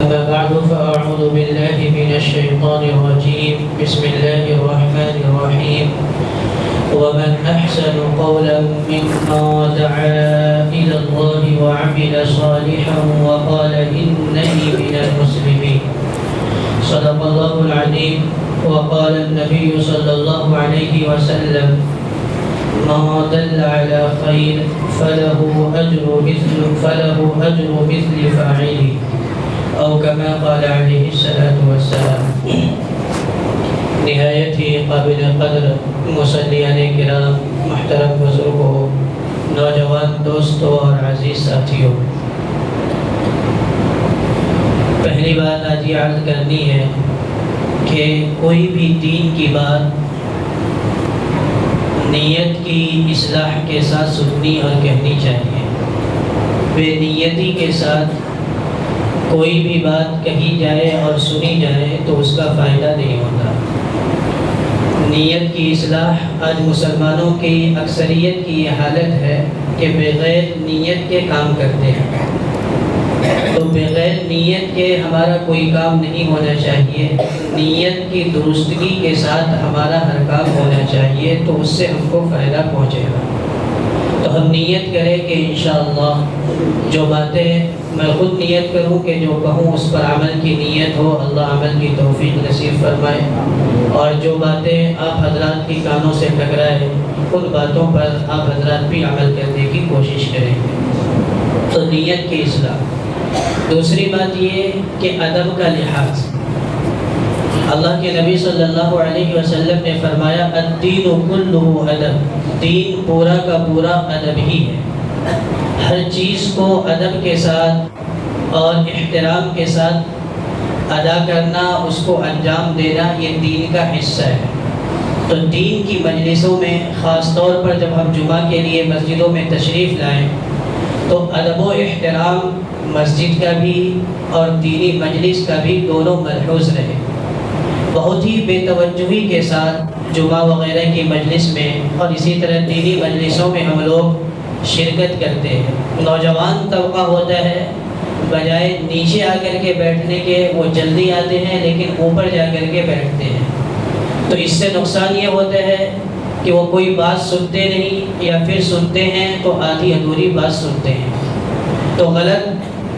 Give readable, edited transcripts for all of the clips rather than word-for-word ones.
أما بعد فأعوذ بالله من الشيطان الرجيم بسم الله الرحمن الرحيم ومن أحسن قولا ممن دعا إلى الله وعمل صالحا وقال إنني من المسلمين صدق الله العظيم وقال النبي صلى الله عليه وسلم ما دل على خير فله أجر مثل فاعله أو كما قال عليه الصلاة والسلام. نہایت ہی قابل قدر مصلیان کرام، محترم بزرگوں، نوجوان دوستوں اور عزیز ساتھیوں، پہلی بات آج یہ عرض کرنی ہے کہ کوئی بھی دین کی بات نیت کی اصلاح کے ساتھ سننی اور کہنی چاہیے. بے نیتی کے ساتھ کوئی بھی بات کہی جائے اور سنی جائے تو اس کا فائدہ نہیں ہوتا. نیت کی اصلاح آج مسلمانوں کی اکثریت کی یہ حالت ہے کہ بغیر نیت کے کام کرتے ہیں. تو بغیر نیت کے ہمارا کوئی کام نہیں ہونا چاہیے. نیت کی درستگی کے ساتھ ہمارا ہر کام ہونا چاہیے تو اس سے ہم کو فائدہ پہنچے گا. تو ہم نیت کریں کہ انشاءاللہ جو باتیں میں خود نیت کروں کہ جو کہوں اس پر عمل کی نیت ہو، اللہ عمل کی توفیق نصیب فرمائے، اور جو باتیں آپ حضرات کی کانوں سے ٹکرائے ان باتوں پر آپ حضرات بھی عمل کرنے کی کوشش کریں. تو نیت کی اصلاح. دوسری بات یہ کہ ادب کا لحاظ. اللہ کے نبی صلی اللہ علیہ وسلم نے فرمایا الدین کلہ ادب، دین پورا کا پورا ادب ہی ہے. ہر چیز کو ادب کے ساتھ اور احترام کے ساتھ ادا کرنا، اس کو انجام دینا، یہ دین کا حصہ ہے. تو دین کی مجلسوں میں خاص طور پر جب ہم جمعہ کے لیے مسجدوں میں تشریف لائیں تو ادب و احترام مسجد کا بھی اور دینی مجلس کا بھی دونوں ملحوظ رہے. بہت ہی بے توجہی کے ساتھ جمعہ وغیرہ کی مجلس میں اور اسی طرح دینی مجلسوں میں ہم لوگ شرکت کرتے ہیں. نوجوان طبقہ ہوتا ہے، بجائے نیچے آ کر کے بیٹھنے کے وہ جلدی آتے ہیں لیکن اوپر جا کر کے بیٹھتے ہیں. تو اس سے نقصان یہ ہوتا ہے کہ وہ کوئی بات سنتے نہیں، یا پھر سنتے ہیں تو آدھی ادھوری بات سنتے ہیں، تو غلط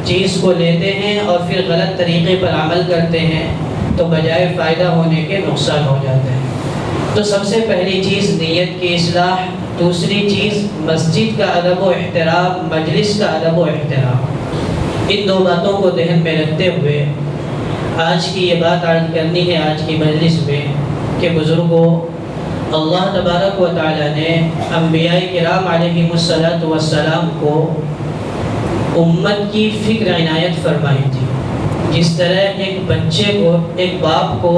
چیز کو لیتے ہیں اور پھر غلط طریقے پر عمل کرتے ہیں، تو بجائے فائدہ ہونے کے نقصان ہو جاتا ہے. تو سب سے پہلی چیز نیت کی اصلاح. دوسری چیز مسجد کا ادب و احترام، مجلس کا ادب و احترام. ان دو باتوں کو ذہن میں رکھتے ہوئے آج کی یہ بات عرض کرنی ہے آج کی مجلس میں کہ بزرگوں، اللہ تبارک و تعالی نے انبیاء کرام علیہ السلام کو امت کی فکر عنایت فرمائی تھی. جس طرح ایک بچے کو، ایک باپ کو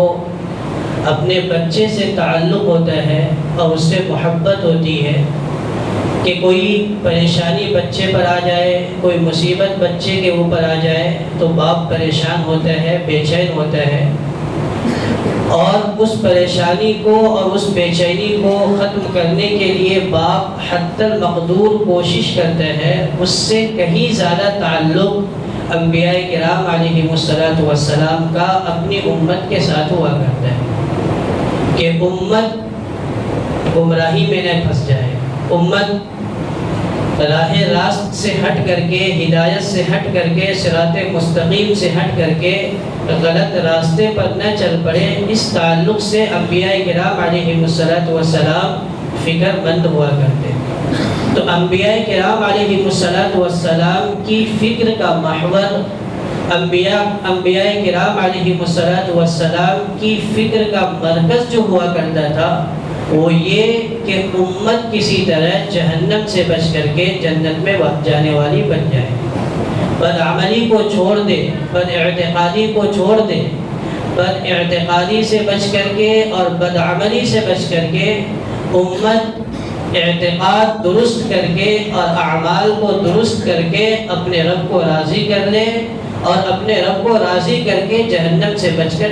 اپنے بچے سے تعلق ہوتا ہے اور اس سے محبت ہوتی ہے کہ کوئی پریشانی بچے پر آ جائے، کوئی مصیبت بچے کے اوپر آ جائے تو باپ پریشان ہوتا ہے، بے چین ہوتا ہے، اور اس پریشانی کو اور اس بے چینی کو ختم کرنے کے لیے باپ حتی المقدور کوشش کرتا ہے. اس سے کہیں زیادہ تعلق انبیاء کرام علیہ السلام کا اپنی امت کے ساتھ ہوا کرتا ہے کہ امت گمراہی میں نہ پھنس جائے، امت راہ راست سے ہٹ کر کے، ہدایت سے ہٹ کر کے، صراط مستقیم سے ہٹ کر کے غلط راستے پر نہ چل پڑے. اس تعلق سے انبیاء کرام علیہ السلام فکر مند ہوا کرتے. تو انبیاء کرام علیہ السلام کی فکر کا محور، انبیاء کرام علیہ السلام کی فکر کا مرکز جو ہوا کرتا تھا وہ یہ کہ امت کسی طرح جہنم سے بچ کر کے جنت میں جانے والی بن جائے. بدعملی کو چھوڑ دے، بد اعتقادی کو چھوڑ دے، بد اعتقادی سے بچ کر کے اور بدعملی سے بچ کر کے امت اعتقاد درست کر کے اور اعمال کو درست کر کے اپنے رب کو راضی کر لے، اور اپنے رب کو راضی کر کے جہنم سے بچ کر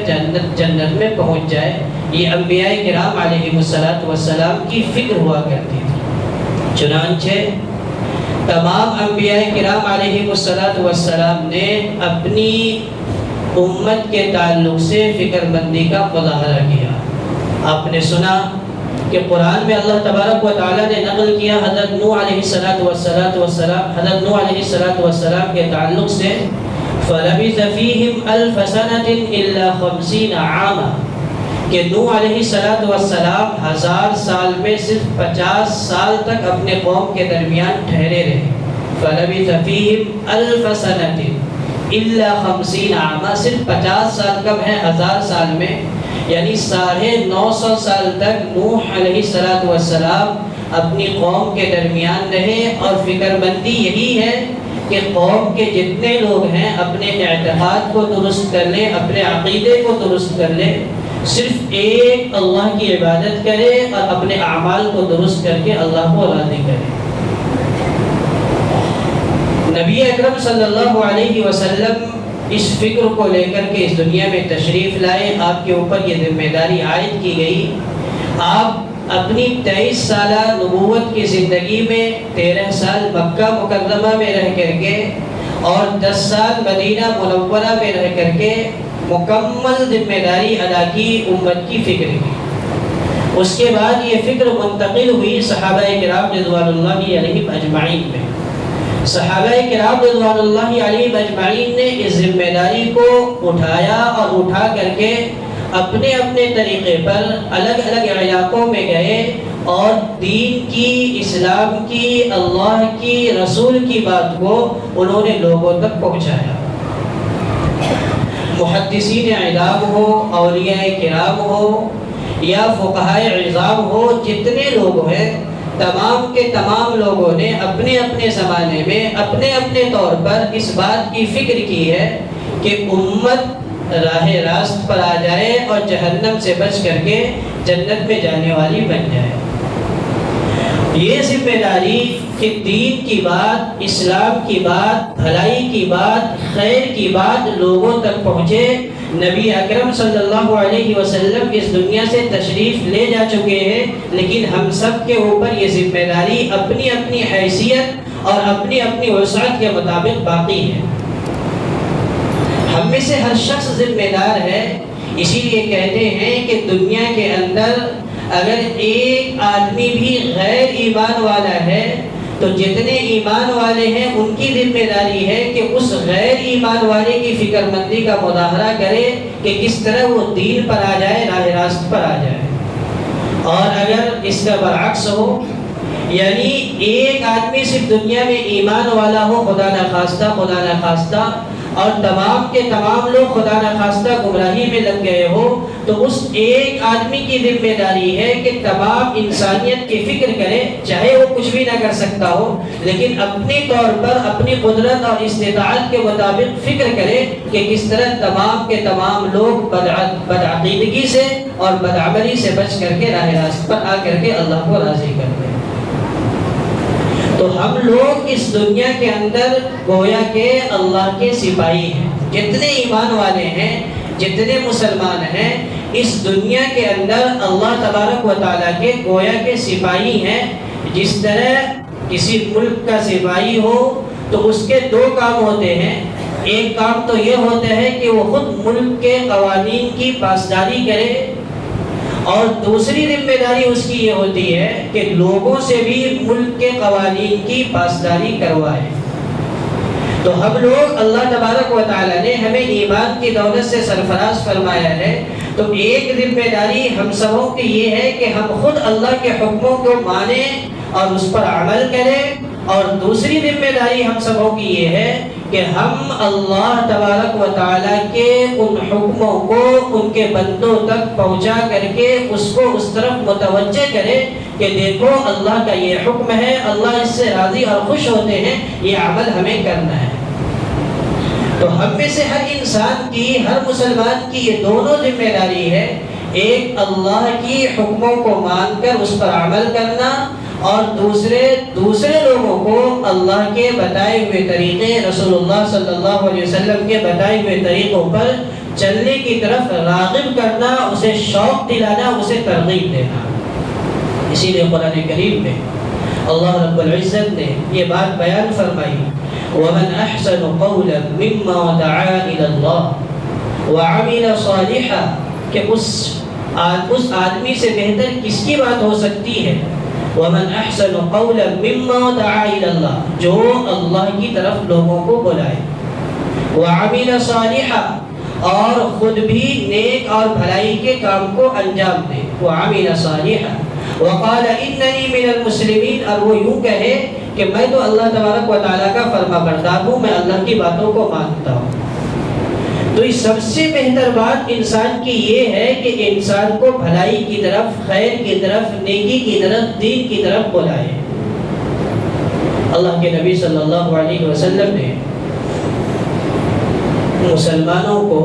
جنت میں پہنچ جائے. یہ انبیاء کرام علیہ السلام کی فکر ہوا کرتی تھی. چنانچہ تمام انبیاء کرام علیہ السلام نے اپنی امت کے تعلق سے فکر مندی کا مظاہرہ کیا۔ آپ نے سنا کہ قرآن میں اللہ تبارک و تعالیٰ نے نقل کیا حضرت نوح علیہ السلام کے تعلق سے فَلَبِثَ فِيهِمْ أَلْفَ سَنَةٍ إِلَّا 50 عَامًا، کہ نوح علیہ السلام 1000 سال میں صرف 50 سال تک اپنے قوم کے درمیان ٹھہرے رہے۔ فَلَبِثَ فِيهِمْ أَلْفَ سَنَةٍ إِلَّا 50 عَامًا، صرف 50 سال کم ہے 1000 سال میں، یعنی 950 سال تک نوح علیہ السلام اپنی قوم کے درمیان رہے۔ اور فکر مندی یہی ہے کہ قوم کے جتنے لوگ ہیں اپنے اعتقاد کو درست کر لیں، اپنے عقیدے کو درست کر لیں، صرف ایک اللہ کی عبادت کرے اور اپنے اعمال کو درست کر کے اللہ کو راضی کرے۔ نبی اکرم صلی اللہ علیہ وسلم اس فکر کو لے کر کے اس دنیا میں تشریف لائے، آپ کے اوپر یہ ذمہ داری عائد کی گئی۔ آپ اپنی 23 سالہ نبوت کی زندگی میں 13 سال مکہ مکرمہ میں رہ کر کے اور 10 سال مدینہ منورہ میں رہ کر کے مکمل ذمہ داری ادا کی، امت کی فکر کی۔ اس کے بعد یہ فکر منتقل ہوئی صحابہ کرام رضوان اللہ علیہم اجمعین میں۔ صحابہ کرام رضوان اللہ علیہم اجمعین نے اس ذمہ داری کو اٹھایا اور اٹھا کر کے اپنے اپنے طریقے پر الگ الگ علاقوں میں گئے اور دین کی، اسلام کی، اللہ کی، رسول کی بات کو انہوں نے لوگوں تک پہنچایا۔ محدثین اعلام ہو، اولیاء کرام ہو یا فقہائے عظام ہو، جتنے لوگ ہیں تمام کے تمام لوگوں نے اپنے اپنے زمانے میں اپنے اپنے طور پر اس بات کی فکر کی ہے کہ امت راہ راست پر آ جائے اور جہنم سے بچ کر کے جنت میں جانے والی بن جائے۔ یہ ذمہ داری کہ دین کی بات، اسلام کی بات، بھلائی کی بات، خیر کی بات لوگوں تک پہنچے۔ نبی اکرم صلی اللہ علیہ وسلم اس دنیا سے تشریف لے جا چکے ہیں، لیکن ہم سب کے اوپر یہ ذمہ داری اپنی اپنی حیثیت اور اپنی اپنی وسعت کے مطابق باقی ہے۔ ہم میں سے ہر شخص ذمہ دار ہے۔ اسی لیے کہتے ہیں کہ دنیا کے اندر اگر ایک آدمی بھی غیر ایمان والا ہے تو جتنے ایمان والے ہیں ان کی ذمہ داری ہے کہ اس غیر ایمان والے کی فکر مندی کا مظاہرہ کرے کہ کس طرح وہ دین پر آ جائے، راہ راست پر آ جائے۔ اور اگر اس کا برعکس ہو، یعنی ایک آدمی صرف دنیا میں ایمان والا ہو، خدا نخواستہ اور تمام کے تمام لوگ خدا نخواستہ گمراہی میں لگ گئے ہو، تو اس ایک آدمی کی ذمہ داری ہے کہ تمام انسانیت کی فکر کرے، چاہے وہ کچھ بھی نہ کر سکتا ہو، لیکن اپنے طور پر اپنی قدرت اور استطاعت کے مطابق فکر کرے کہ کس طرح تمام کے تمام لوگ بدعقیدگی سے اور بدعملی سے بچ کر کے راہ راست پر آ کر کے اللہ کو راضی کر دیں۔ تو ہم لوگ اس دنیا کے اندر گویا کہ اللہ کے سپاہی ہیں۔ جتنے ایمان والے ہیں، جتنے مسلمان ہیں، اس دنیا کے اندر اللہ تبارک و تعالیٰ کے گویا کے سپاہی ہیں۔ جس طرح کسی ملک کا سپاہی ہو تو اس کے 2 کام ہوتے ہیں۔ ایک کام تو یہ ہوتا ہے کہ وہ خود ملک کے قوانین کی پاسداری کرے، اور دوسری ذمہ داری اس کی یہ ہوتی ہے کہ لوگوں سے بھی ملک کے قوانین کی پاسداری کروائے۔ تو ہم لوگ، اللہ تبارک و تعالیٰ نے ہمیں ایمان کی دولت سے سرفراز فرمایا ہے، تو ایک ذمہ داری ہم سبوں کی یہ ہے کہ ہم خود اللہ کے حکموں کو مانیں اور اس پر عمل کریں، اور دوسری ذمہ داری ہم سبوں کی یہ ہے کہ ہم اللہ تبارک و تعالیٰ کے ان حکموں کو ان کے بندوں تک پہنچا کر کے اس کو اس طرف متوجہ کریں کہ دیکھو اللہ کا یہ حکم ہے، اللہ اس سے راضی اور خوش ہوتے ہیں، یہ عمل ہمیں کرنا ہے۔ تو ہم میں سے ہر انسان کی، ہر مسلمان کی یہ دونوں ذمہ داری ہے، ایک اللہ کی حکموں کو مان کر اس پر عمل کرنا، اور دوسرے لوگوں کو اللہ کے بتائے ہوئے طریقے، رسول اللہ صلی اللہ علیہ وسلم کے بتائے ہوئے طریقوں پر چلنے کی طرف راغب کرنا، اسے شوق دلانا، اسے ترغیب دینا۔ اسی لیے قرآن کریم میں اللہ رب العزت نے یہ بات بیان فرمائی، وَمَنْ أَحْسَنُ قَوْلًا مِمَّا دَعَا إِلَى اللَّهِ، وعمل صالحا کہ اس آدمی سے بہتر کس کی بات ہو سکتی ہے. ومن احسن قولا مما دعا الى اللہ جو اللہ کی طرف لوگوں کو بلائے. وعمل صالحا اور خود بھی نیک اور بھلائی کے کام کو انجام دے. وعمل صالحا وقال اننی من المسلمین اور وہ یوں کہے کہ میں تو اللہ تبارک و تعالیٰ کا فرما بردار ہوں، میں اللہ کی باتوں کو مانتا ہوں. تو اس سب سے بہتر بات انسان کی یہ ہے کہ انسان کو بھلائی کی طرف، خیر کی طرف، نیکی کی طرف، دین کی طرف بلائے. اللہ کے نبی صلی اللہ علیہ وسلم نے مسلمانوں کو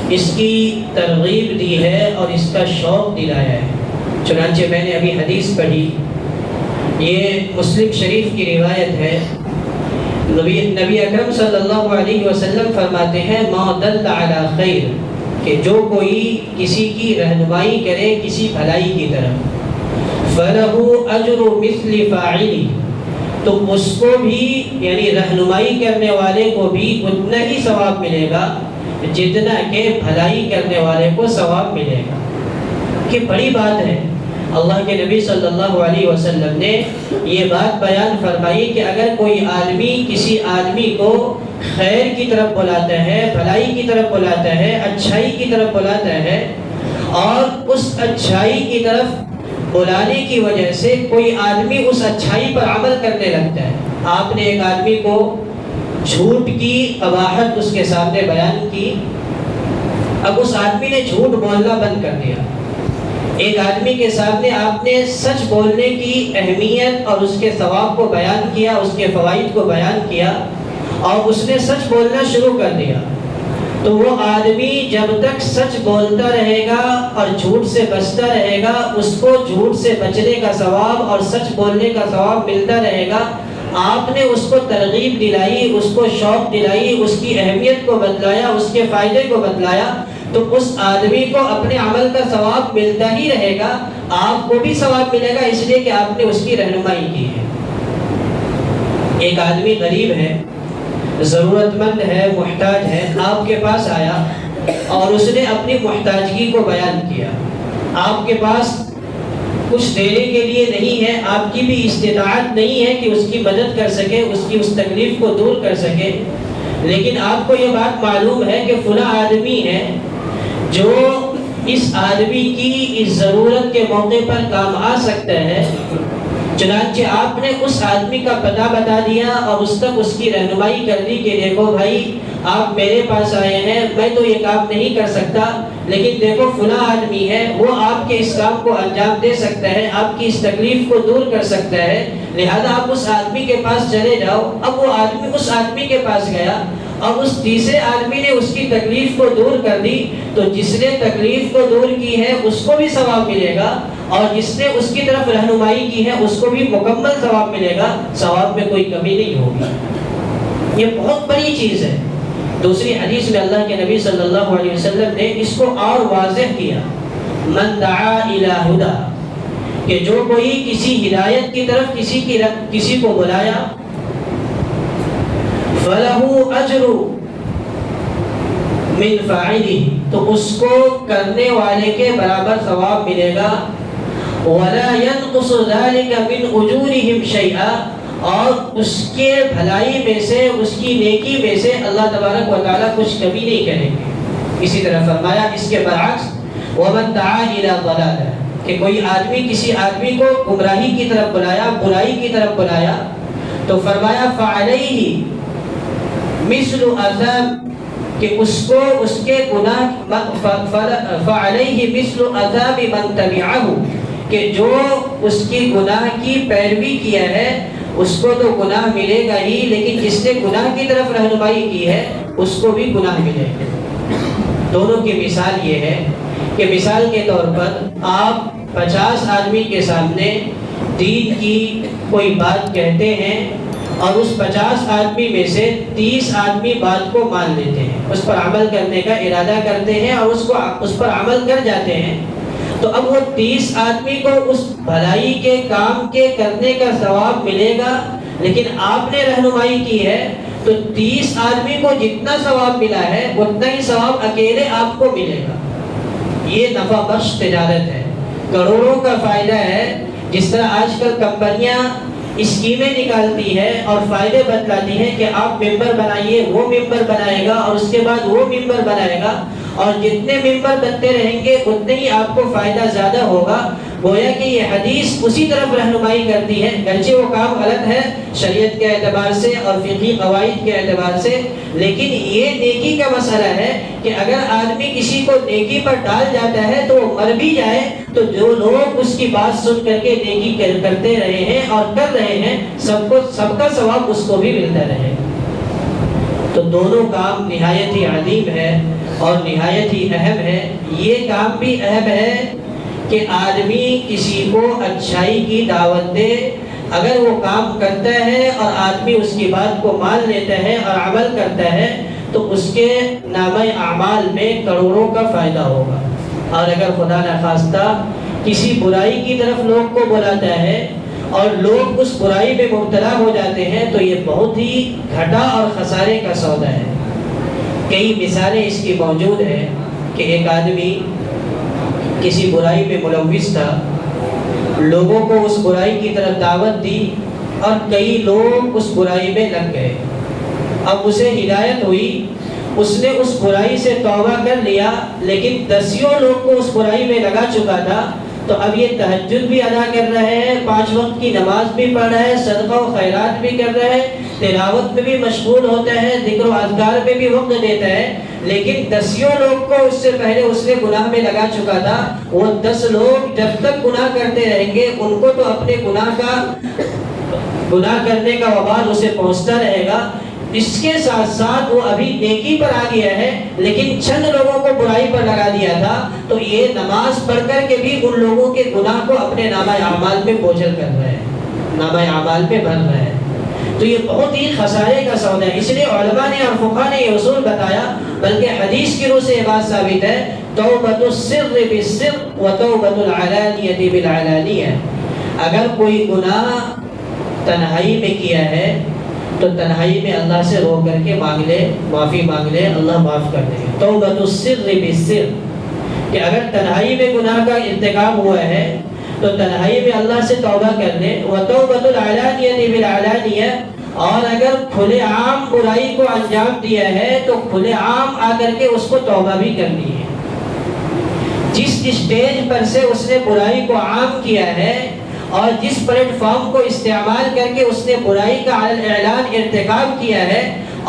اس کی ترغیب دی ہے اور اس کا شوق دلایا ہے. چنانچہ میں نے ابھی حدیث پڑھی، یہ مسلم شریف کی روایت ہے. نبی اکرم صلی اللہ علیہ وسلم فرماتے ہیں ما دل علی خیر کہ جو کوئی کسی کی رہنمائی کرے کسی بھلائی کی طرف، فلہ اجر مثل فاعلی تو اس کو بھی یعنی رہنمائی کرنے والے کو بھی اتنا ہی ثواب ملے گا جتنا کہ بھلائی کرنے والے کو ثواب ملے گا. کہ بڑی بات ہے. اللہ کے نبی صلی اللہ علیہ وسلم نے یہ بات بیان فرمائی کہ اگر کوئی آدمی کسی آدمی کو خیر کی طرف بلاتا ہے، بھلائی کی طرف بلاتا ہے، اچھائی کی طرف بلاتا ہے، اور اس اچھائی کی طرف بلانے کی وجہ سے کوئی آدمی اس اچھائی پر عمل کرنے لگتا ہے. آپ نے ایک آدمی کو جھوٹ کی قباحت اس کے سامنے بیان کی، اب اس آدمی نے جھوٹ بولنا بند کر دیا. ایک آدمی کے سامنے آپ نے سچ بولنے کی اہمیت اور اس کے ثواب کو بیان کیا، اس کے فوائد کو بیان کیا، اور اس نے سچ بولنا شروع کر دیا. تو وہ آدمی جب تک سچ بولتا رہے گا اور جھوٹ سے بچتا رہے گا، اس کو جھوٹ سے بچنے کا ثواب اور سچ بولنے کا ثواب ملتا رہے گا. آپ نے اس کو ترغیب دلائی، اس کو شوق دلائی، اس کی اہمیت کو بتلایا، اس کے فائدے کو بتلایا، تو اس آدمی کو اپنے عمل کا ثواب ملتا ہی رہے گا. آپ کو بھی ثواب ملے گا اس لیے کہ آپ نے اس کی رہنمائی کی ہے. ایک آدمی غریب ہے، ضرورت مند ہے، محتاج ہے، آپ کے پاس آیا اور اس نے اپنی محتاجگی کو بیان کیا. آپ کے پاس کچھ دینے کے لیے نہیں ہے، آپ کی بھی استطاعت نہیں ہے کہ اس کی مدد کر سکے، اس کی اس تکلیف کو دور کر سکے، لیکن آپ کو یہ بات معلوم ہے کہ فلاں آدمی ہے جو اس آدمی کی اس ضرورت کے موقع پر کام آ سکتا ہے. چنانچہ آپ نے اس آدمی کا پتہ بتا دیا اور اس تک اس کی رہنمائی کر دی کہ دیکھو بھائی آپ میرے پاس آئے ہیں، میں تو یہ کام نہیں کر سکتا، لیکن دیکھو فلاں آدمی ہے، وہ آپ کے اس کام کو انجام دے سکتا ہے، آپ کی اس تکلیف کو دور کر سکتا ہے، لہذا آپ اس آدمی کے پاس چلے جاؤ. اب وہ آدمی اس آدمی کے پاس گیا اور اس تیسرے آدمی نے اس کی تکلیف کو دور کر دی. تو جس نے تکلیف کو دور کی ہے اس کو بھی ثواب ملے گا، اور جس نے اس کی طرف رہنمائی کی ہے اس کو بھی مکمل ثواب ملے گا، ثواب میں کوئی کمی نہیں ہوگی. یہ بہت بڑی چیز ہے. دوسری حدیث میں اللہ کے نبی صلی اللہ علیہ وسلم نے اس کو اور واضح کیا، من دعا الی ہدی کہ جو کوئی کسی ہدایت کی طرف کسی کو بلایا، فَلَهُ أَجْرُ مِنْ فَاعِلِهِ تو اس کو کرنے والے کے برابر ثواب ملے گا. وَلَا يَنْقُصُ ذَلِكَ مِنْ أُجُورِهِمْ شَيْئًا اور اس کے بھلائی میں سے، اس کی نیکی میں سے اللہ تبارک و تعالیٰ کچھ کمی نہیں کریں گے. اسی طرح فرمایا اس کے برعکس وَمَنْ دَعَا إِلَى ضَلَالَةٍ کہ کوئی آدمی کسی آدمی کو گمراہی کی طرف بلایا، برائی کی طرف بلایا، تو فرمایا فَعَلَيْهِ مثل عذاب کہ اس کو اس کے گناہ فعلیہ مثل عذاب من تبعہ کہ جو اس کی گناہ کی پیروی کیا ہے اس کو تو گناہ ملے گا ہی، لیکن جس نے گناہ کی طرف رہنمائی کی ہے اس کو بھی گناہ ملے گا. دونوں کی مثال یہ ہے کہ مثال کے طور پر آپ 50 آدمی کے سامنے دین کی کوئی بات کہتے ہیں اور اس 50 آدمی میں سے 30 آدمی بات کو مان لیتے ہیں، اس پر عمل کرنے کا ارادہ کرتے ہیں اور اس پر عمل کر جاتے ہیں. تو اب وہ 30 آدمی کو اس بھلائی کے کام کے کرنے کا ثواب ملے گا، لیکن آپ نے رہنمائی کی ہے تو 30 آدمی کو جتنا ثواب ملا ہے اتنا ہی ثواب اکیلے آپ کو ملے گا۔ یہ نفع بخش تجارت ہے، کروڑوں کا فائدہ ہے۔ جس طرح آج کل کمپنیاں اسکیمیں نکالتی ہے اور فائدے بتلاتی ہیں کہ آپ ممبر بنائیے، وہ ممبر بنائے گا اور اس کے بعد وہ ممبر بنائے گا، اور جتنے ممبر بنتے رہیں گے اتنے ہی آپ کو فائدہ زیادہ ہوگا۔ گویا کہ یہ حدیث اسی طرف رہنمائی کرتی ہے، گرچہ وہ کام غلط ہے شریعت کے اعتبار سے اور فقہی قواعد کے اعتبار سے، لیکن یہ نیکی کا مسئلہ ہے کہ اگر آدمی کسی کو نیکی پر ڈال جاتا ہے تو وہ مر بھی جائے تو جو لوگ اس کی بات سن کر کے نیکی کرتے رہے ہیں اور کر رہے ہیں سب کا ثواب اس کو بھی ملتا رہے۔ تو دونوں کام نہایت ہی عظیم ہے اور نہایت ہی اہم ہے۔ یہ کام بھی اہم ہے کہ آدمی کسی کو اچھائی کی دعوت دے، اگر وہ کام کرتا ہے اور آدمی اس کی بات کو مان لیتا ہے اور عمل کرتا ہے تو اس کے نامہ اعمال میں کروڑوں کا فائدہ ہوگا۔ اور اگر خدا نخواستہ کسی برائی کی طرف لوگ کو بلاتا ہے اور لوگ اس برائی میں مبتلا ہو جاتے ہیں تو یہ بہت ہی گھاٹا اور خسارے کا سودا ہے۔ کئی مثالیں اس کی موجود ہیں کہ ایک آدمی کسی برائی میں ملوث تھا، لوگوں کو اس برائی کی طرف دعوت دی اور کئی لوگ اس برائی میں لگ گئے۔ اب اسے ہدایت ہوئی، اس نے اس برائی سے توبہ کر لیا، لیکن 10 لوگ کو اس برائی میں لگا چکا تھا، تو اب یہ تہجد بھی ادا کر رہے ہیں، 5 وقت کی نماز بھی پڑھ رہے ہیں، صدقہ و خیرات بھی کر رہے ہیں، تلاوت میں بھی مشغول ہوتا ہے، ذکر و اذکار میں بھی وقت دیتا ہے، لیکن 10 لوگ کو اس سے پہلے اس نے گناہ میں لگا چکا تھا۔ وہ 10 لوگ جب تک گناہ کرتے رہیں گے ان کو تو اپنے گناہ کرنے کا وبال اسے پہنچتا رہے گا۔ اس کے ساتھ ساتھ وہ ابھی نیکی پر آ گیا ہے لیکن چند لوگوں کو برائی پر لگا دیا تھا، تو یہ نماز پڑھ کر کے بھی ان لوگوں کے گناہ کو اپنے نامہ اعمال میں بوجھل کر رہے ہیں، نامہ اعمال میں بھر رہے ہیں۔ تو یہ بہت ہی خسارے کا سودا ہے۔ اس لیے علماء نے اور فقہاء نے یہ اصول بتایا، بلکہ حدیث کی روح سے یہ بات ثابت ہے، توبۃ السر بالسر وتوبۃ العلانیہ بالعلانیہ۔ اگر کوئی گناہ تنہائی میں کیا ہے تو تنہائی میں اللہ سے رو کر کے مانگ لے، معافی مانگ لے، اللہ معاف کر دے گا۔ توبۃ السر بالسر، کہ اگر تنہائی میں گناہ کا ارتکاب ہوا ہے تو تنہائی میں اللہ سے توبہ کر لے، وتوبۃ العلانیہ بالعلانیہ، اور اگر کھلے عام برائی کو انجام دیا ہے تو کھلے عام آ کر کے اس کو توبہ بھی کرنی ہے۔ جس اسٹیج پر سے اس نے برائی کو عام کیا ہے اور جس پلیٹ فارم کو استعمال کر کے اس نے برائی کا اعلان ارتکاب کیا ہے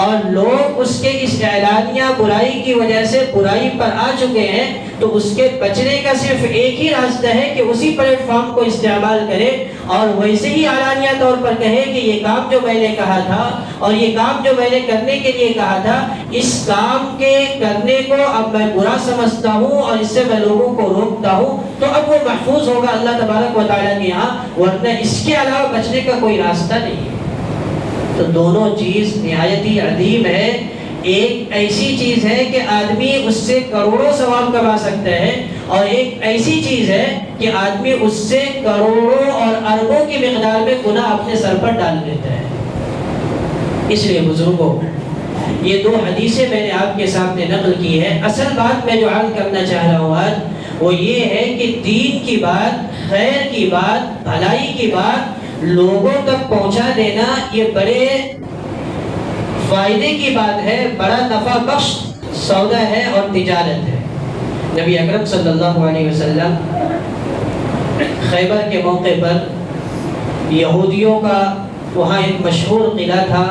اور لوگ اس کے اس اعلانیہ برائی کی وجہ سے برائی پر آ چکے ہیں، تو اس کے بچنے کا صرف ایک ہی راستہ ہے کہ اسی پلیٹ فارم کو استعمال کرے اور ویسے ہی اعلانیہ طور پر کہے کہ یہ کام جو میں نے کہا تھا اور یہ کام جو میں نے کرنے کے لیے کہا تھا، اس کام کے کرنے کو اب میں برا سمجھتا ہوں اور اس سے میں لوگوں کو روکتا ہوں، تو اب وہ محفوظ ہوگا اللہ تبارک و تعالیٰ کے یہاں، ورنہ اس کے علاوہ بچنے کا کوئی راستہ نہیں ہے۔ تو دونوں چیز نہایت ہی عظیم ہے۔ ایک ایسی چیز ہے کہ آدمی اس سے کروڑوں ثواب کما سکتا ہے، اور ایک ایسی چیز ہے کہ آدمی اس سے کروڑوں اور اربوں کی مقدار میں گناہ اپنے سر پر ڈال لیتا ہے۔ اس لیے بزرگوں، یہ 2 حدیثیں میں نے آپ کے سامنے نقل کی ہے۔ اصل بات میں جو عرض کرنا چاہ رہا ہوں آج وہ یہ ہے کہ دین کی بات، خیر کی بات، بھلائی کی بات لوگوں تک پہنچا دینا یہ بڑے فائدے کی بات ہے، بڑا نفع بخش سودا ہے اور تجارت ہے۔ نبی اکرم صلی اللہ علیہ وسلم خیبر کے موقع پر یہودیوں کا وہاں ایک مشہور قلعہ تھا،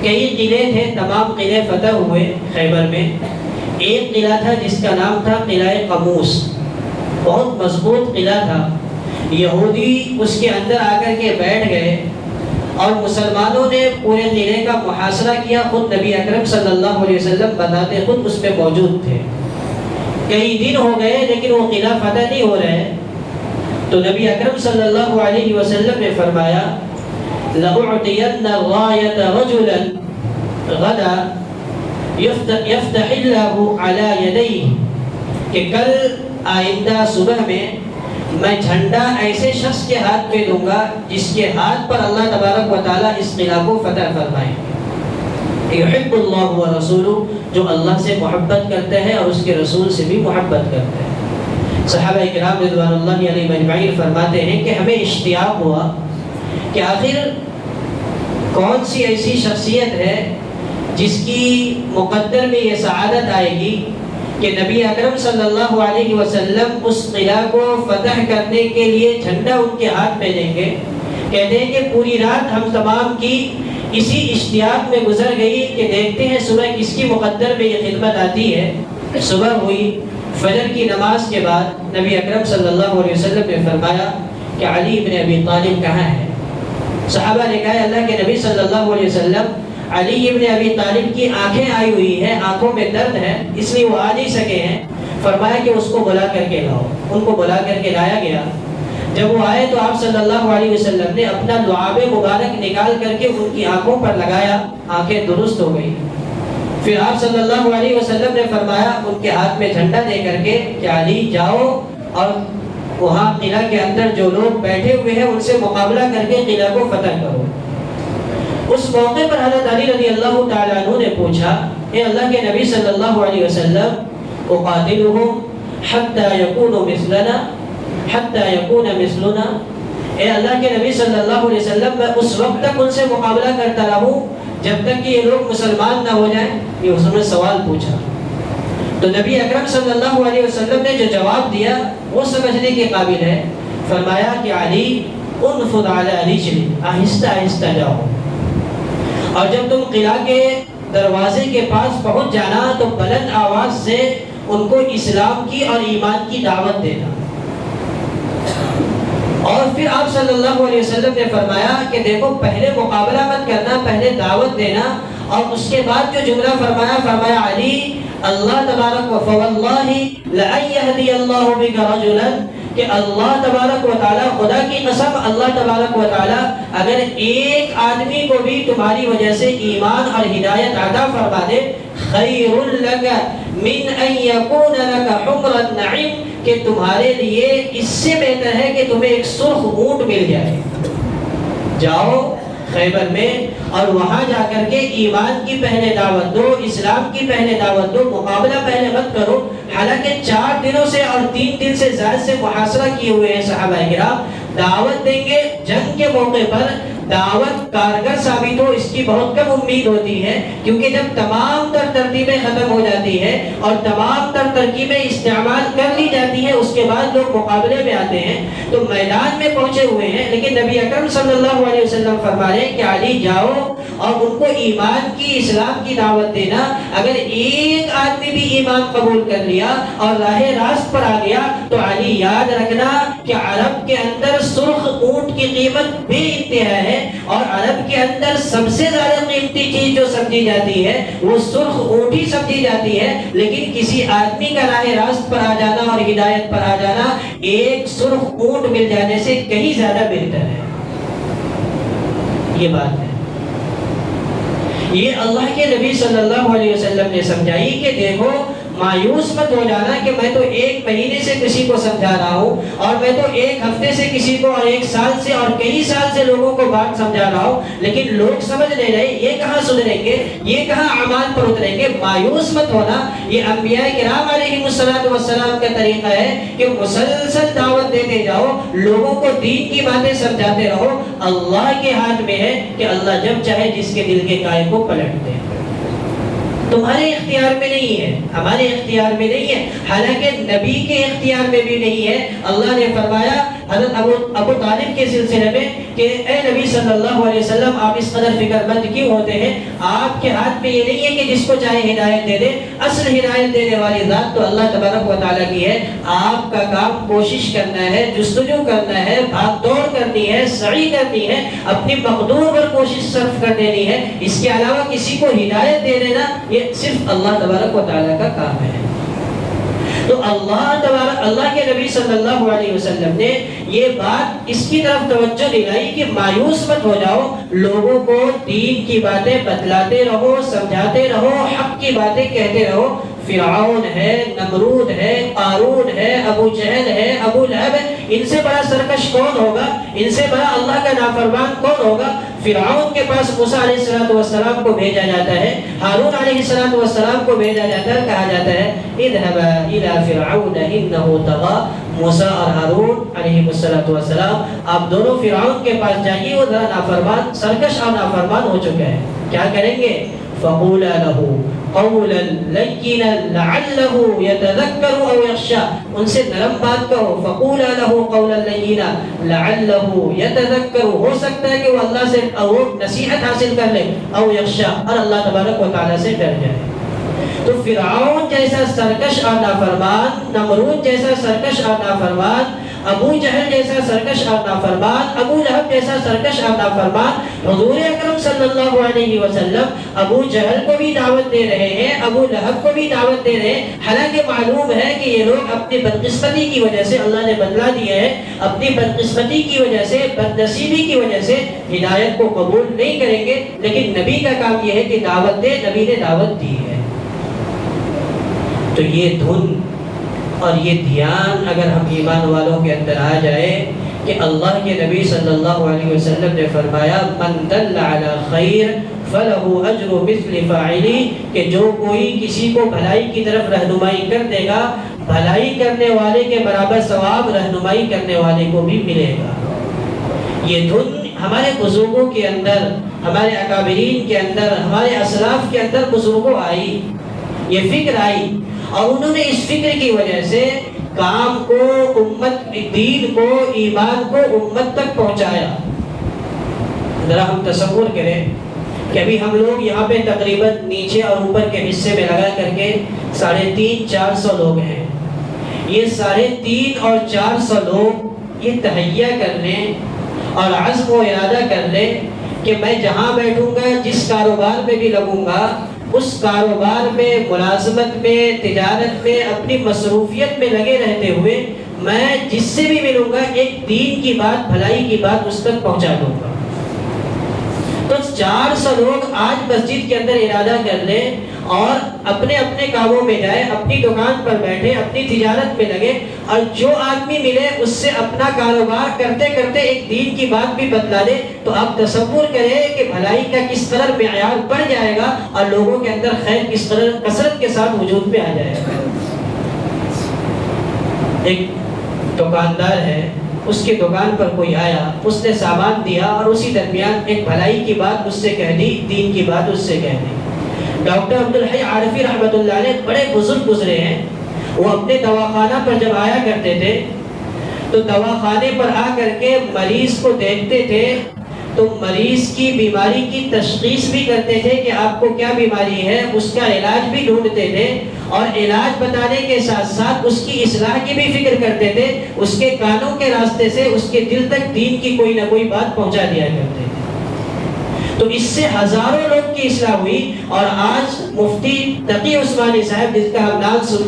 کئی قلعے تھے، تمام قلعے فتح ہوئے خیبر میں۔ ایک قلعہ تھا جس کا نام تھا قلعہ قموس، بہت مضبوط قلعہ تھا۔ یہودی اس کے اندر آ کر کے بیٹھ گئے اور مسلمانوں نے پورے قلعے کا محاصرہ کیا۔ خود نبی اکرم صلی اللہ علیہ وسلم بتاتے خود اس میں موجود تھے۔ کئی دن ہو گئے لیکن وہ قلعہ فتح نہیں ہو رہے، تو نبی اکرم صلی اللہ علیہ وسلم نے فرمایا لَأُعْطِيَنَّ الرَّایَةَ رَجُلًا غَدًا يَفْتَحِ اللَّهُ عَلَى يَدَيْهِ، کہ کل آئندہ صبح میں جھنڈا ایسے شخص کے ہاتھ میں دوں گا جس کے ہاتھ پر اللہ تبارک و تعالیٰ اس قلعہ کو فتح فرمائیں گے۔ یحب اللہ ورسولہ، جو اللہ سے محبت کرتا ہے اور اس کے رسول سے بھی محبت کرتا ہے۔ صحابہ کرام رضوان اللہ علیہم اجمعین فرماتے ہیں کہ ہمیں اشتیاق ہوا کہ آخر کون سی ایسی شخصیت ہے جس کی مقدر میں یہ سعادت آئے گی کہ نبی اکرم صلی اللہ علیہ وسلم اس قلعہ کو فتح کرنے کے لیے جھنڈا ان کے ہاتھ میں دیں گے۔ کہتے ہیں کہ پوری رات ہم تمام کی اسی اشتیاق میں گزر گئی کہ دیکھتے ہیں صبح کس کی مقدر میں یہ خدمت آتی ہے۔ صبح ہوئی، فجر کی نماز کے بعد نبی اکرم صلی اللہ علیہ وسلم نے فرمایا کہ علی بن ابی طالب کہاں ہے؟ صحابہ نے کہا اللہ کے نبی صلی اللہ علیہ وسلم، علی ابن ابی طالب کی آنکھیں آئی ہوئی ہیں، آنکھوں میں درد ہے، اس لیے وہ آ نہیں سکے ہیں۔ فرمایا کہ اس کو بلا کر کے لاؤ۔ ان کو بلا کر کے لایا گیا۔ جب وہ آئے تو آپ صلی اللہ علیہ وسلم نے اپنا لعاب مبارک نکال کر کے ان کی آنکھوں پر لگایا، آنکھیں درست ہو گئی۔ پھر آپ صلی اللہ علیہ وسلم نے فرمایا ان کے ہاتھ میں جھنڈا دے کر کے کہ علی جاؤ اور وہاں قلعہ کے اندر جو لوگ بیٹھے ہوئے ہیں ان سے مقابلہ کر کے قلعہ کو فتح کرو۔ اس موقع پر حضرت علی رضی اللہ تعالیٰ عنہ نے پوچھا، اے اللہ کے نبی صلی اللہ علیہ وسلم، اقاتلہم حتی یکونوا مثلنا حتی یکون مثلنا، اے اللہ کے نبی صلی اللہ علیہ وسلم میں اس وقت تک ان سے مقابلہ کرتا رہوں جب تک کہ یہ لوگ مسلمان نہ ہو جائیں؟ یہ اس نے سوال پوچھا۔ تو نبی اکرم صلی اللہ علیہ وسلم نے جو جواب دیا وہ سمجھنے کے قابل ہے۔ فرمایا کہ علی انفض علی رجلک، آہستہ آہستہ جاؤ، اور جب تم قلعہ کے دروازے کے پاس پہنچ جانا تو بلند آواز سے ان کو اسلام کی اور ایمان کی دعوت دینا۔ اور پھر آپ صلی اللہ علیہ وسلم نے فرمایا کہ دیکھو پہلے مقابلہ مت کرنا، پہلے دعوت دینا، اور اس کے بعد جو جملہ فرمایا علی اللہ تبارک و فواللہ لأن یہدی اللہ بک رجلا، کہ اللہ تبارک و تعالیٰ، خدا کی قسم اللہ تبارک و تعالیٰ اگر ایک آدمی کو بھی تمہاری وجہ سے ایمان اور ہدایت عطا فرما دے، خیر لک من ان یکون لک حمر النعیم، کہ تمہارے لیے اس سے بہتر ہے کہ تمہیں ایک سرخ اونٹ مل جائے۔ جاؤ خیبر میں اور وہاں جا کر کے ایمان کی پہلے دعوت دو، اسلام کی پہلے دعوت دو، مقابلہ پہلے مت کرو۔ حالانکہ 4 دنوں سے اور 3 دن سے زائد سے محاصرہ کیے ہوئے ہیں صحابہ کرام، دعوت دیں گے جنگ کے موقع پر، دعوت کارگر ثابت ہو اس کی بہت کم امید ہوتی ہے، کیونکہ جب تمام تر ترتیبیں ختم ہو جاتی ہیں اور تمام تر ترکیبیں استعمال کر لی جاتی ہیں، اس کے بعد لوگ مقابلے میں آتے ہیں تو میدان میں پہنچے ہوئے ہیں، لیکن نبی اکرم صلی اللہ علیہ وسلم فرما رہے ہیں کہ علی جاؤ اور ان کو ایمان کی، اسلام کی دعوت دینا۔ اگر ایک آدمی بھی ایمان قبول کر لیا اور راہ راست پر آ گیا تو علی یاد رکھنا کہ عرب کے اندر سرخ اونٹ کی قیمت بے انتہا ہے، اور عرب کے اندر سب سے زیادہ قیمتی چیز جو سمجھی جاتی ہے وہ سرخ اونٹ ہی سمجھی جاتی ہے، لیکن کسی آدمی کا راہ راست پر آ جانا اور ہدایت پر آ جانا ایک سرخ اونٹ مل جانے سے کہیں زیادہ بہتر ہے۔ یہ بات ہے، یہ اللہ کے نبی صلی اللہ علیہ وسلم نے سمجھائی کہ دیکھو مایوس مت ہو جانا کہ میں تو 1 مہینے سے کسی کو سمجھا رہا ہوں، اور میں تو 1 ہفتے سے کسی کو، اور 1 سال سے اور کئی سال سے لوگوں کو بات سمجھا رہا ہوں، لیکن لوگ سمجھ نہیں رہے، یہ کہاں سدھریں گے، یہ کہاں اعمال پر اتریں گے۔ مایوس مت ہونا، یہ انبیاء کرام علیہ السلام کا طریقہ ہے کہ مسلسل دعوت دیتے جاؤ، لوگوں کو دین کی باتیں سمجھاتے رہو۔ اللہ کے ہاتھ میں ہے کہ اللہ جب چاہے جس کے دل کے کائے کو پلٹ دے، تمہارے اختیار میں نہیں ہے، ہمارے اختیار میں نہیں ہے، حالانکہ نبی کے اختیار میں بھی نہیں ہے۔ اللہ نے فرمایا حضرت ابو طالب کے سلسلے میں کہ اے نبی صلی اللہ علیہ وسلم آپ اس قدر فکر مند کیوں ہوتے ہیں؟ آپ کے ہاتھ میں یہ نہیں ہے کہ جس کو چاہے ہدایت دے دے، اصل ہدایت دینے والی ذات تو اللہ تبارک و تعالیٰ کی ہے۔ آپ کا کام کوشش کرنا ہے، جستجو کرنا ہے، بھاگ دوڑ کرنی ہے، سعی کرنی ہے، اپنی مقدور پر کوشش صرف کر دینی ہے۔ اس کے علاوہ کسی کو ہدایت دے دینا یہ صرف اللہ تبارک و تعالیٰ کا کام ہے۔ تو اللہ کے نبی صلی اللہ علیہ وسلم نے یہ بات اس کی طرف توجہ دلائی کہ مایوس مت ہو جاؤ، لوگوں کو دین کی باتیں بتلاتے رہو، سمجھاتے رہو، حق کی باتیں کہتے رہو۔ فرعون ہے، نمرود ہے، قارون ہے، ابو جہل ہے، ابو لہب ہے، ان سے بڑا سرکش کون ہوگا؟ ان سے بڑا اللہ کا نافرمان کون ہوگا؟ فرعون کے پاس موسیٰ علیہ السلام کو بھیجا جاتا ہے، ہارون علیہ السلام کو بھیجا جاتا ہے، کہا جاتا ہے اذهبا الى فرعون انه طغى، موسیٰ اور ہارون علیہ السلام آپ دونوں فرعون کے پاس جائیے، وہ ذرا نافرمان، سرکش اور نافرمان ہو چکا ہے۔ کیا کریں گے؟ فقولا له قولا لینا لعله يتذکر او یخشی، ان سے نرم بات کہو، فقولا له قولا لینا لعله يتذکر، ہو سکتا ہے کہ وہ اللہ سے نصیحت حاصل کر لے، او یخشی، اور اللہ تبارک و تعالی سے ڈر جائے۔ تو فرعون جیسا سرکش اور نافرمان، نمرود جیسا سرکش اور نافرمان، ابو جہل جیسا سرکش اور نافرمان، ابو لہب جیسا سرکش اور نافرمان، حضور اکرم صلی اللہ علیہ وسلم ابو جہل کو بھی دعوت دے رہے ہیں، ابو لہب کو بھی دعوت دے رہے ہیں، حالانکہ معلوم ہے کہ یہ لوگ اپنی بدقسمتی کی وجہ سے اللہ نے بدلا دیا ہے، اپنی بدقسمتی کی وجہ سے، بدنصیبی کی وجہ سے ہدایت کو قبول نہیں کریں گے، لیکن نبی کا کام یہ ہے کہ دعوت دے، نبی نے دعوت دی ہے۔ تو یہ دھن اور یہ دھیان اگر ہم ایمان والوں کے اندر آ جائے کہ اللہ کے نبی صلی اللہ علیہ وسلم نے فرمایا من دل علی خیر فلہ اجر مثل فاعلی، کہ جو کوئی کسی کو بھلائی کی طرف رہنمائی کر دے گا، بھلائی کرنے والے کے برابر ثواب رہنمائی کرنے والے کو بھی ملے گا۔ یہ دھن ہمارے بزرگوں کے اندر، ہمارے اکابرین کے اندر، ہمارے اسلاف کے اندر بزرگوں آئی، یہ فکر آئی، اور انہوں نے اس فکر کی وجہ سے کام کو، امت، دین کو، ایمان کو امت تک پہنچایا۔ ذرا ہم تصور کریں کہ ابھی ہم لوگ یہاں پہ تقریباً نیچے اور اوپر کے حصے میں لگا کر کے 350-400 لوگ ہیں۔ یہ 350 اور 400 لوگ یہ تہیہ کر لیں اور عزم و ارادہ کر لیں کہ میں جہاں بیٹھوں گا، جس کاروبار میں بھی لگوں گا، اس کاروبار میں، ملازمت میں، تجارت میں، اپنی مصروفیت میں لگے رہتے ہوئے میں جس سے بھی ملوں گا ایک دین کی بات، بھلائی کی بات اس تک پہنچا دوں گا۔ تو 400 لوگ آج مسجد کے اندر ارادہ کر لیں اور اپنے اپنے کاموں میں جائے، اپنی دکان پر بیٹھے، اپنی تجارت میں لگے، اور جو آدمی ملے اس سے اپنا کاروبار کرتے کرتے ایک دین کی بات بھی بتلا دے، تو آپ تصور کریں کہ بھلائی کا کس قدر معیار بڑھ جائے گا اور لوگوں کے اندر خیر کس قدر کثرت کے ساتھ وجود میں آ جائے گا۔ ایک دکاندار ہے، اس کی دکان پر کوئی آیا، اس نے سامان دیا اور اسی درمیان ایک بھلائی کی بات اس سے کہہ دی، دین کی بات اس سے کہہ دی۔ ڈاکٹر عبدالحی عارفی رحمۃ اللہ علیہ بڑے بزرگ گزرے ہیں، وہ اپنے دواخانہ پر جب آیا کرتے تھے تو دواخانے پر آ کر کے مریض کو دیکھتے تھے تو مریض کی بیماری کی تشخیص بھی کرتے تھے کہ آپ کو کیا بیماری ہے، اس کا علاج بھی ڈھونڈتے تھے، اور علاج بتانے کے ساتھ ساتھ اس کی اصلاح کی بھی فکر کرتے تھے، اس کے کانوں کے راستے سے اس کے دل تک دین کی کوئی نہ کوئی بات پہنچا دیا کرتے تھے۔ تو اس سے ہزاروں لوگ کی اصلاح ہوئی، اور آج مفتی تقی عثمانی صاحب، جس کا ہم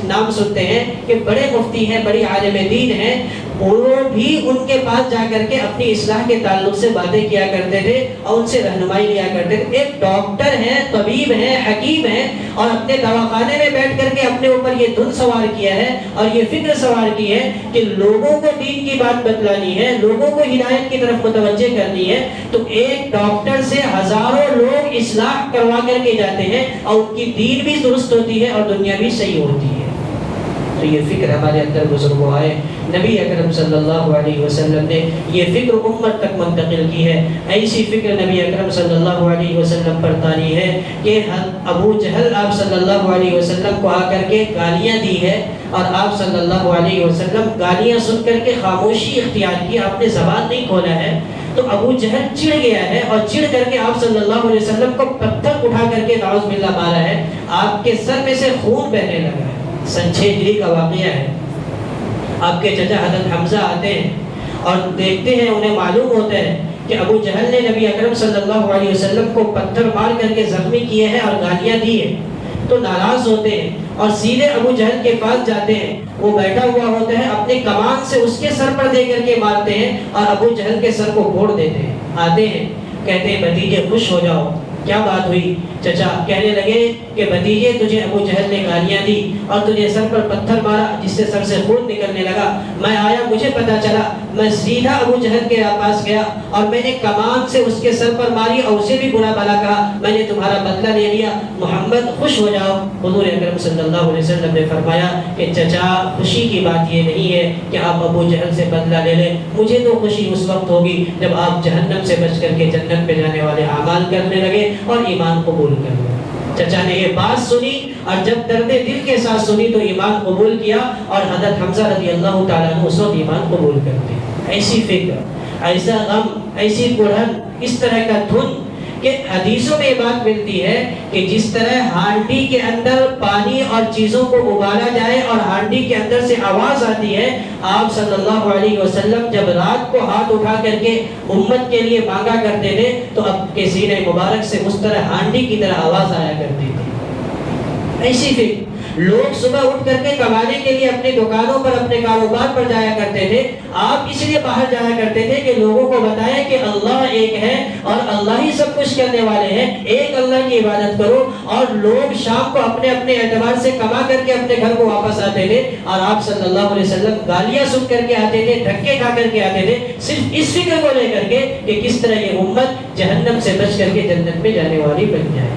نام سنتے ہیں کہ بڑے مفتی ہیں، بڑی عالم دین ہیں، وہ بھی ان کے پاس جا کر کے اپنی اصلاح کے تعلق سے باتیں کیا کرتے تھے اور ان سے رہنمائی لیا کرتے تھے۔ ایک ڈاکٹر ہے، طبیب ہے، حکیم ہے، اور اپنے دواخانے میں بیٹھ کر کے اپنے اوپر یہ دھن سوار کیا ہے اور یہ فکر سوار کی ہے کہ لوگوں کو دین کی بات بتلانی ہے، لوگوں کو ہدایت کی طرف متوجہ کرنی ہے، تو ایک ڈاکٹر سے ہزاروں لوگ اصلاح کروا کر کے جاتے ہیں اور ان کی دین بھی درست ہوتی ہے اور دنیا بھی صحیح ہوتی ہے۔ تو یہ فکر ہمارے اندر بزرگوں آئے، نبی اکرم صلی اللہ علیہ وسلم نے یہ فکر امت تک منتقل کی ہے۔ ایسی فکر نبی اکرم صلی اللہ علیہ وسلم پر طاری ہے کہ ابو جہل آپ صلی اللہ علیہ وسلم کو آ کر کے گالیاں دی ہے، اور آپ صلی اللہ علیہ وسلم گالیاں سن کر کے خاموشی اختیار کی، آپ نے زبان نہیں کھولا ہے۔ تو ابو جہل چڑ گیا ہے اور چڑ کر کے آپ صلی اللہ علیہ وسلم کو پتھر اٹھا کر کے نعوذ باللہ مارا ہے، آپ کے سر میں سے خون بہنے لگا ہے۔ سن 6 ہجری کا واقعہ ہے۔ آپ کے چچا حضرت حمزہ آتے ہیں اور دیکھتے ہیں، انہیں معلوم ہوتا ہے کہ ابو جہل نے نبی اکرم صلی اللہ علیہ وسلم کو پتھر مار کر کے زخمی کیے ہیں اور گالیاں دی ہیں، تو ناراض ہوتے ہیں اور سیدھے ابو جہل کے پاس جاتے ہیں۔ وہ بیٹھا ہوا ہوتا ہے، اپنے کمان سے اس کے سر پر دے کر کے مارتے ہیں اور ابو جہل کے سر کو پھوڑ دیتے ہیں۔ آتے ہیں، کہتے ہیں بھتیجے خوش ہو جاؤ، کیا بات ہوئی؟ چچا کہنے لگے کہ بھتیجے تجھے ابو جہل نے گالیاں دی اور تجھے سر پر پتھر مارا جس سے سر سے خون نکلنے لگا، میں آیا مجھے پتا چلا، میں سیدھا ابو جہل کے پاس گیا اور میں نے کمان سے اس کے سر پر ماری اور اسے بھی برا بھلا کہا، میں نے تمہارا بدلہ لے لیا، محمد خوش ہو جاؤ۔ حضور اکرم صلی اللہ علیہ وسلم نے فرمایا کہ چچا خوشی کی بات یہ نہیں ہے کہ آپ ابو جہل سے بدلہ لے لیں، مجھے تو خوشی اس وقت ہوگی جب آپ جہنم سے بچ کر کے جنت پہ جانے والے اعمال کرنے لگے اور ایمان قبول کر لیں۔ چچا نے یہ بات سنی اور جب درد دل کے ساتھ سنی تو ایمان قبول کیا، اور حضرت حمزہ رضی اللہ تعالیٰ عنہ اس وقت ایمان قبول کرتے۔ ایسی فکر، ایسا غم، ایسی کڑھن، اس طرح کا دھن کہ حدیثوں میں یہ بات ملتی ہے کہ جس طرح ہانڈی کے اندر پانی اور چیزوں کو ابالا جائے اور ہانڈی کے اندر سے آواز آتی ہے، آپ صلی اللہ علیہ وسلم جب رات کو ہاتھ اٹھا کر کے امت کے لیے مانگا کرتے تھے تو اب کے سینے مبارک سے اس طرح ہانڈی کی طرح آواز آیا کرتی تھی۔ ایسی فکر، لوگ صبح اٹھ کر کے کمانے کے لیے اپنے دکانوں پر، اپنے کاروبار پر جایا کرتے تھے، آپ اس لیے باہر جایا کرتے تھے کہ لوگوں کو بتائیں کہ اللہ ایک ہے اور اللہ ہی سب کچھ کرنے والے ہیں، ایک اللہ کی عبادت کرو۔ اور لوگ شام کو اپنے اپنے اعتبار سے کما کر کے اپنے گھر کو واپس آتے تھے اور آپ صلی اللہ علیہ وسلم گالیاں سن کر کے آتے تھے، دھکے کھا کر کے آتے تھے، صرف اس فکر کو لے کر کے کہ کس طرح یہ امت جہنم سے بچ کر کے جنت میں جانے والی بن جائے۔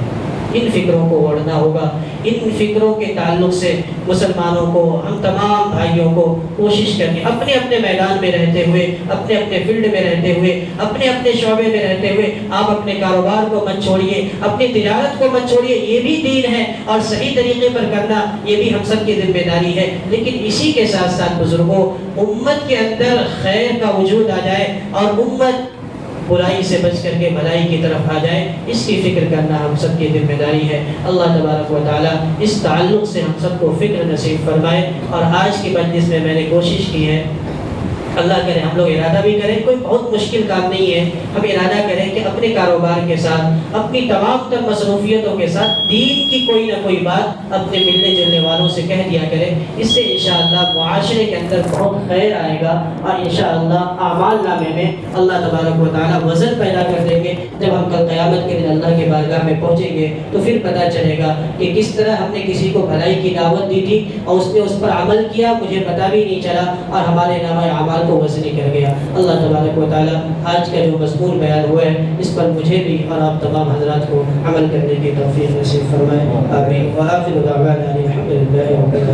ان فکروں کو اوڑھنا ہوگا۔ ان فکروں کے تعلق سے مسلمانوں کو، ہم تمام بھائیوں کو کوشش کرنی، اپنے اپنے میدان میں رہتے ہوئے، اپنے اپنے فیلڈ میں رہتے ہوئے، اپنے اپنے شعبے میں رہتے ہوئے آپ اپنے کاروبار کو مت چھوڑیے، اپنی تجارت کو مت چھوڑیے، یہ بھی دین ہے اور صحیح طریقے پر کرنا یہ بھی ہم سب کی ذمہ داری ہے۔ لیکن اسی کے ساتھ ساتھ بزرگوں، امت کے اندر خیر کا وجود آ جائے اور امت برائی سے بچ کر کے بھلائی کی طرف آ جائے، اس کی فکر کرنا ہم سب کی ذمہ داری ہے۔ اللہ تبارک و تعالیٰ اس تعلق سے ہم سب کو فکر نصیب فرمائے۔ اور آج کی مجلس میں میں نے کوشش کی ہے، اللہ کرے ہم لوگ ارادہ بھی کریں، کوئی بہت مشکل کام نہیں ہے، ہم ارادہ کریں کہ اپنے کاروبار کے ساتھ، اپنی تمام تر مصروفیتوں کے ساتھ دین کی کوئی نہ کوئی بات اپنے ملنے جلنے والوں سے کہہ دیا کریں۔ اس سے انشاءاللہ معاشرے کے اندر بہت خیر آئے گا اور انشاءاللہ اعمال نامے میں اللہ تبارک و تعالیٰ وزن پیدا کر دیں گے۔ جب ہم کل قیامت کے دن اللہ کے بارگاہ میں پہنچیں گے تو پھر پتہ چلے گا کہ کس طرح ہم نے کسی کو بھلائی کی دعوت دی تھی اور اس نے اس پر عمل کیا، مجھے پتہ بھی نہیں چلا اور ہمارے نامہ اعمال کو وزنی کر گیا۔ اللہ تبارک و تعالیٰ آج کا جو مضمون بیان ہوا ہے اس پر مجھے بھی اور آپ تمام حضرات کو عمل کرنے کی توفیق نصیب فرمائے۔ آمین۔ وآخر دعوانا الحمد للہ رب العالمین۔